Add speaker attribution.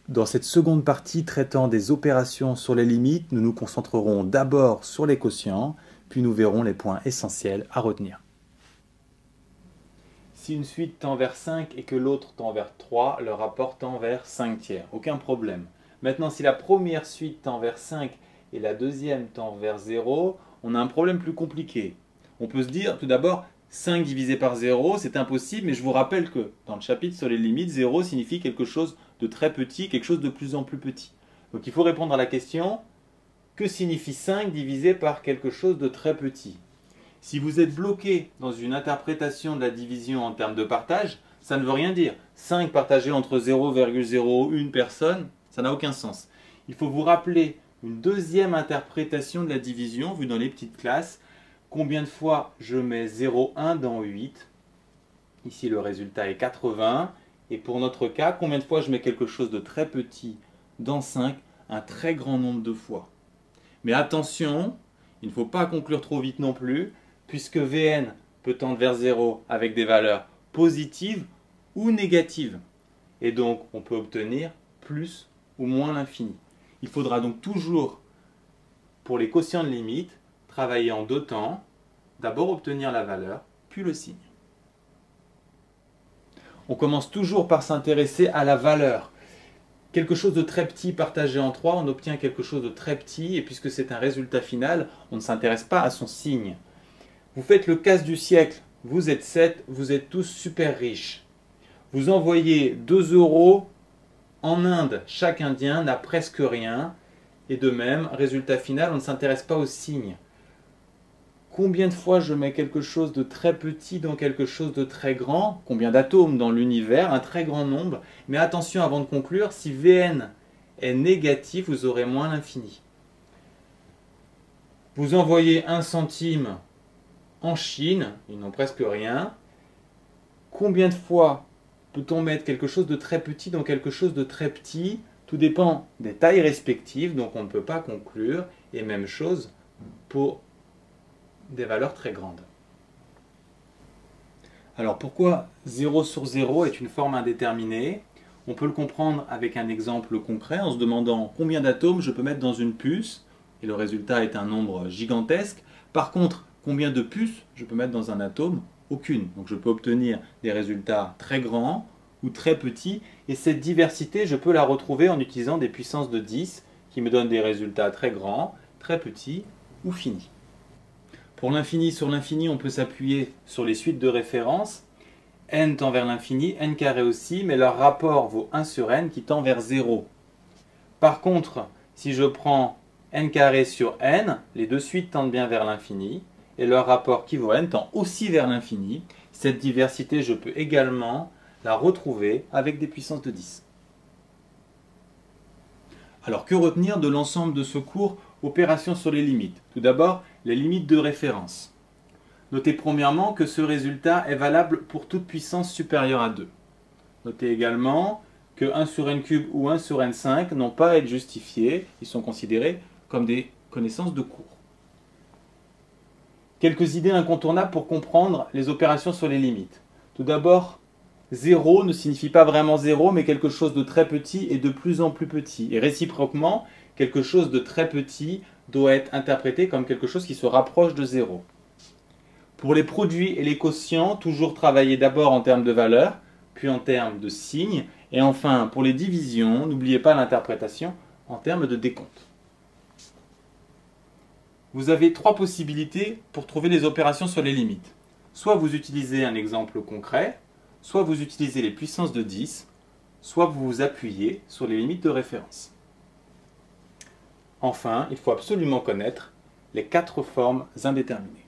Speaker 1: Dans cette seconde partie traitant des opérations sur les limites, nous nous concentrerons d'abord sur les quotients, puis nous verrons les points essentiels à retenir. Si une suite tend vers 5 et que l'autre tend vers 3, le rapport tend vers 5 tiers. Aucun problème. Maintenant, si la première suite tend vers 5 et la deuxième tend vers 0, on a un problème plus compliqué. On peut se dire, tout d'abord, 5 divisé par 0, c'est impossible, mais je vous rappelle que dans le chapitre sur les limites, 0 signifie quelque chose de très petit, quelque chose de plus en plus petit. Donc il faut répondre à la question, que signifie 5 divisé par quelque chose de très petit? Si vous êtes bloqué dans une interprétation de la division en termes de partage, ça ne veut rien dire. 5 partagé entre 0,01 personne, ça n'a aucun sens. Il faut vous rappeler une deuxième interprétation de la division vue dans les petites classes. Combien de fois je mets 0,1 dans 8? Ici le résultat est 80. Et pour notre cas, combien de fois je mets quelque chose de très petit dans 5? Un très grand nombre de fois. Mais attention, il ne faut pas conclure trop vite non plus, puisque Vn peut tendre vers 0 avec des valeurs positives ou négatives. Et donc, on peut obtenir plus ou moins l'infini. Il faudra donc toujours, pour les quotients de limite, travailler en deux temps. D'abord obtenir la valeur, puis le signe. On commence toujours par s'intéresser à la valeur. Quelque chose de très petit partagé en 3, on obtient quelque chose de très petit, et puisque c'est un résultat final, on ne s'intéresse pas à son signe. Vous faites le casse du siècle, vous êtes 7, vous êtes tous super riches. Vous envoyez 2 € en Inde, chaque Indien n'a presque rien, et de même, résultat final, on ne s'intéresse pas au signe. Combien de fois je mets quelque chose de très petit dans quelque chose de très grand? Combien d'atomes dans l'univers? Un très grand nombre. Mais attention avant de conclure, si Vn est négatif, vous aurez moins l'infini. Vous envoyez 1 centime en Chine, ils n'ont presque rien. Combien de fois peut-on mettre quelque chose de très petit dans quelque chose de très petit? Tout dépend des tailles respectives, donc on ne peut pas conclure. Et même chose pour des valeurs très grandes. Alors pourquoi 0 sur 0 est une forme indéterminée? On peut le comprendre avec un exemple concret en se demandant combien d'atomes je peux mettre dans une puce, et le résultat est un nombre gigantesque. Par contre, combien de puces je peux mettre dans un atome? Aucune. Donc je peux obtenir des résultats très grands ou très petits, et cette diversité, je peux la retrouver en utilisant des puissances de 10 qui me donnent des résultats très grands, très petits ou finis. Pour l'infini, sur l'infini, on peut s'appuyer sur les suites de référence. N tend vers l'infini, n carré aussi, mais leur rapport vaut 1 sur n qui tend vers 0. Par contre, si je prends n carré sur n, les deux suites tendent bien vers l'infini, et leur rapport qui vaut n tend aussi vers l'infini. Cette diversité, je peux également la retrouver avec des puissances de 10. Alors, que retenir de l'ensemble de ce cours Opérations sur les limites? Tout d'abord, les limites de référence. Notez premièrement que ce résultat est valable pour toute puissance supérieure à 2. Notez également que 1 sur n cube ou 1 sur n5 n'ont pas à être justifiés, ils sont considérés comme des connaissances de cours. Quelques idées incontournables pour comprendre les opérations sur les limites. Tout d'abord, 0 ne signifie pas vraiment 0, mais quelque chose de très petit et de plus en plus petit. Et réciproquement, quelque chose de très petit doit être interprété comme quelque chose qui se rapproche de 0. Pour les produits et les quotients, toujours travailler d'abord en termes de valeur, puis en termes de signes, et enfin pour les divisions, n'oubliez pas l'interprétation en termes de décompte. Vous avez 3 possibilités pour trouver les opérations sur les limites. Soit vous utilisez un exemple concret, soit vous utilisez les puissances de 10, soit vous vous appuyez sur les limites de référence. Enfin, il faut absolument connaître les 4 formes indéterminées.